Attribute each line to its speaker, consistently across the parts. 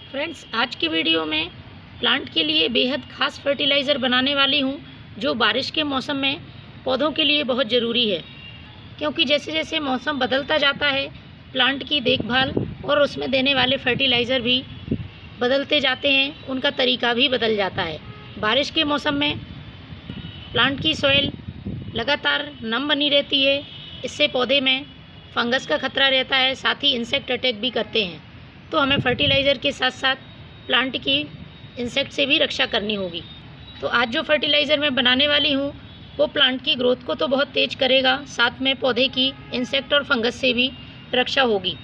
Speaker 1: Friends, आज की video में प्लांट के लिए बेहद खास फर्टिलाइज़र बनाने वाली हूँ जो बारिश के मौसम में पौधों के लिए बहुत ज़रूरी है। क्योंकि जैसे जैसे मौसम बदलता जाता है, प्लांट की देखभाल और उसमें देने वाले फर्टिलाइज़र भी बदलते जाते हैं, उनका तरीका भी बदल जाता है। बारिश के मौसम में प्लांट की सॉइल लगातार नम बनी रहती है, इससे पौधे में फंगस का खतरा रहता है, साथ ही इंसेक्ट अटैक भी करते हैं। तो हमें फर्टिलाइज़र के साथ साथ प्लांट की इंसेक्ट से भी रक्षा करनी होगी। तो आज जो फर्टिलाइज़र मैं बनाने वाली हूँ वो प्लांट की ग्रोथ को तो बहुत तेज़ करेगा, साथ में पौधे की इंसेक्ट और फंगस से भी रक्षा होगी।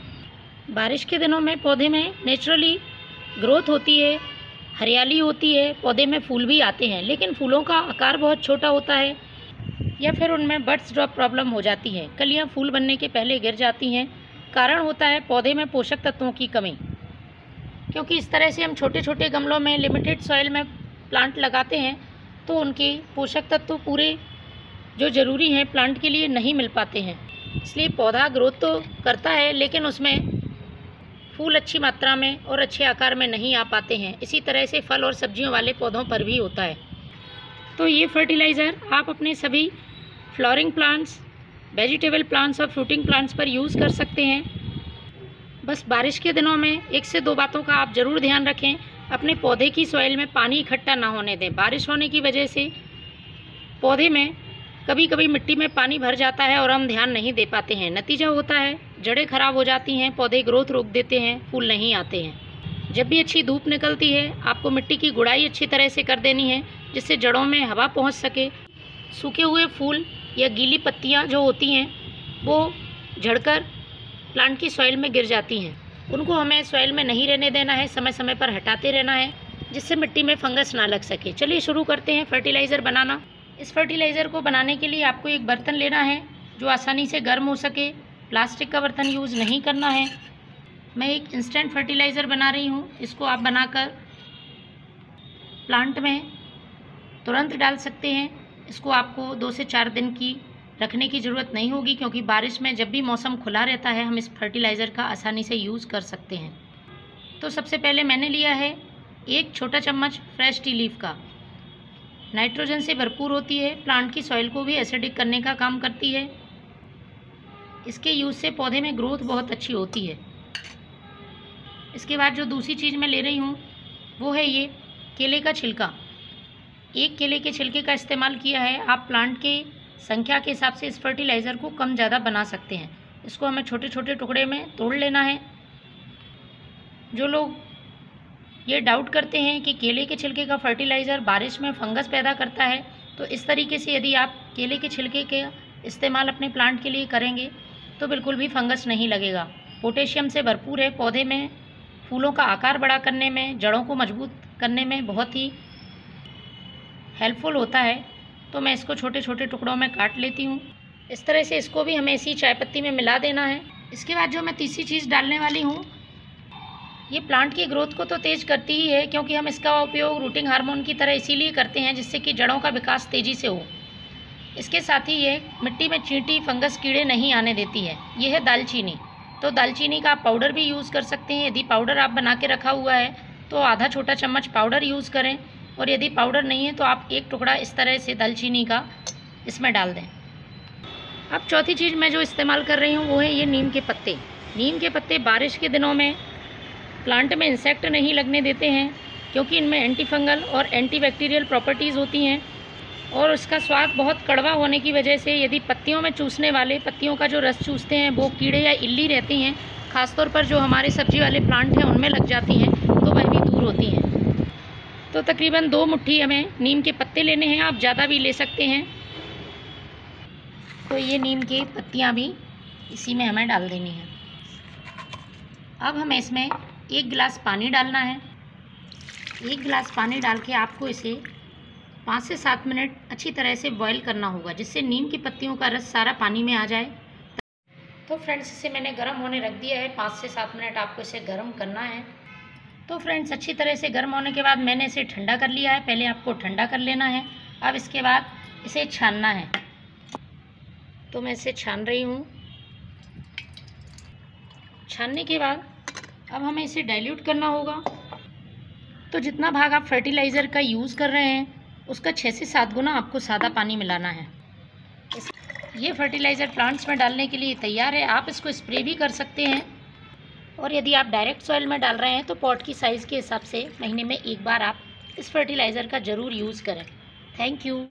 Speaker 1: बारिश के दिनों में पौधे में नेचुरली ग्रोथ होती है, हरियाली होती है, पौधे में फूल भी आते हैं, लेकिन फूलों का आकार बहुत छोटा होता है या फिर उनमें बड्स ड्रॉप प्रॉब्लम हो जाती है। कलियाँ फूल बनने के पहले गिर जाती हैं। कारण होता है पौधे में पोषक तत्वों की कमी। क्योंकि इस तरह से हम छोटे छोटे गमलों में लिमिटेड सॉइल में प्लांट लगाते हैं तो उनके पोषक तत्व पूरे जो ज़रूरी हैं प्लांट के लिए नहीं मिल पाते हैं। इसलिए पौधा ग्रोथ तो करता है लेकिन उसमें फूल अच्छी मात्रा में और अच्छे आकार में नहीं आ पाते हैं। इसी तरह से फल और सब्जियों वाले पौधों पर भी होता है। तो ये फर्टिलाइज़र आप अपने सभी फ्लावरिंग प्लांट्स, वेजिटेबल प्लांट्स और फ्रूटिंग प्लांट्स पर यूज़ कर सकते हैं। बस बारिश के दिनों में 1 से 2 बातों का आप ज़रूर ध्यान रखें। अपने पौधे की सॉइल में पानी इकट्ठा ना होने दें। बारिश होने की वजह से पौधे में कभी कभी मिट्टी में पानी भर जाता है और हम ध्यान नहीं दे पाते हैं। नतीजा होता है जड़ें खराब हो जाती हैं, पौधे ग्रोथ रोक देते हैं, फूल नहीं आते हैं। जब भी अच्छी धूप निकलती है आपको मिट्टी की गुड़ाई अच्छी तरह से कर देनी है जिससे जड़ों में हवा पहुँच सके। सूखे हुए फूल या गीली पत्तियाँ जो होती हैं वो झड़कर प्लांट की सॉइल में गिर जाती हैं, उनको हमें सॉइल में नहीं रहने देना है, समय समय पर हटाते रहना है जिससे मिट्टी में फंगस ना लग सके। चलिए शुरू करते हैं फर्टिलाइज़र बनाना। इस फर्टिलाइज़र को बनाने के लिए आपको एक बर्तन लेना है जो आसानी से गर्म हो सके। प्लास्टिक का बर्तन यूज़ नहीं करना है। मैं एक इंस्टेंट फर्टिलाइज़र बना रही हूँ, इसको आप बनाकर प्लांट में तुरंत डाल सकते हैं। इसको आपको 2 से 4 दिन की रखने की ज़रूरत नहीं होगी क्योंकि बारिश में जब भी मौसम खुला रहता है हम इस फर्टिलाइज़र का आसानी से यूज़ कर सकते हैं। तो सबसे पहले मैंने लिया है 1 छोटा चम्मच फ्रेश टी लीफ का। नाइट्रोजन से भरपूर होती है, प्लांट की सॉइल को भी एसिडिक करने का काम करती है। इसके यूज़ से पौधे में ग्रोथ बहुत अच्छी होती है। इसके बाद जो दूसरी चीज़ मैं ले रही हूँ वो है ये केले का छिलका। 1 केले के छिलके का इस्तेमाल किया है। आप प्लांट के संख्या के हिसाब से इस फर्टिलाइज़र को कम ज़्यादा बना सकते हैं। इसको हमें छोटे छोटे टुकड़े में तोड़ लेना है। जो लोग ये डाउट करते हैं कि केले के छिलके का फर्टिलाइज़र बारिश में फंगस पैदा करता है, तो इस तरीके से यदि आप केले के छिलके का इस्तेमाल अपने प्लांट के लिए करेंगे तो बिल्कुल भी फंगस नहीं लगेगा। पोटेशियम से भरपूर है, पौधे में फूलों का आकार बड़ा करने में, जड़ों को मजबूत करने में बहुत ही हेल्पफुल होता है। तो मैं इसको छोटे छोटे टुकड़ों में काट लेती हूँ। इस तरह से इसको भी हमें इसी चाय पत्ती में मिला देना है। इसके बाद जो मैं तीसरी चीज़ डालने वाली हूँ ये प्लांट की ग्रोथ को तो तेज़ करती ही है क्योंकि हम इसका उपयोग रूटिंग हार्मोन की तरह इसीलिए करते हैं जिससे कि जड़ों का विकास तेज़ी से हो। इसके साथ ही ये मिट्टी में चींटी, फंगस, कीड़े नहीं आने देती है। ये है दालचीनी। तो दालचीनी का आप पाउडर भी यूज़ कर सकते हैं। यदि पाउडर आप बना के रखा हुआ है तो आधा छोटा चम्मच पाउडर यूज़ करें, और यदि पाउडर नहीं है तो आप 1 टुकड़ा इस तरह से दालचीनी का इसमें डाल दें। अब चौथी चीज़ मैं जो इस्तेमाल कर रही हूँ वो है ये नीम के पत्ते। नीम के पत्ते बारिश के दिनों में प्लांट में इंसेक्ट नहीं लगने देते हैं क्योंकि इनमें एंटी फंगल और एंटी बैक्टीरियल प्रॉपर्टीज़ होती हैं, और उसका स्वाद बहुत कड़वा होने की वजह से यदि पत्तियों में चूसने वाले, पत्तियों का जो रस चूसते हैं वो कीड़े या इल्ली रहती हैं, ख़ासतौर पर जो हमारे सब्जी वाले प्लांट हैं उनमें लग जाती हैं, तो वह भी दूर होती हैं। तो तकरीबन 2 मुट्ठी हमें नीम के पत्ते लेने हैं, आप ज़्यादा भी ले सकते हैं। तो ये नीम की पत्तियाँ भी इसी में हमें डाल देनी है। अब हमें इसमें 1 गिलास पानी डालना है। 1 गिलास पानी डाल के आपको इसे 5 से 7 मिनट अच्छी तरह से बॉईल करना होगा जिससे नीम की पत्तियों का रस सारा पानी में आ जाए। तो फ्रेंड्स इसे मैंने गर्म होने रख दिया है। 5 से 7 मिनट आपको इसे गर्म करना है। तो फ्रेंड्स अच्छी तरह से गर्म होने के बाद मैंने इसे ठंडा कर लिया है। पहले आपको ठंडा कर लेना है। अब इसके बाद इसे छानना है। तो मैं इसे छान रही हूँ। छानने के बाद अब हमें इसे डाइल्यूट करना होगा। तो जितना भाग आप फर्टिलाइज़र का यूज़ कर रहे हैं उसका 6 से 7 गुना आपको सादा पानी मिलाना है। ये फर्टिलाइज़र प्लांट्स में डालने के लिए तैयार है। आप इसको स्प्रे भी कर सकते हैं, और यदि आप डायरेक्ट सॉइल में डाल रहे हैं तो पॉट की साइज़ के हिसाब से महीने में एक बार आप इस फर्टिलाइज़र का ज़रूर यूज़ करें। Thank you.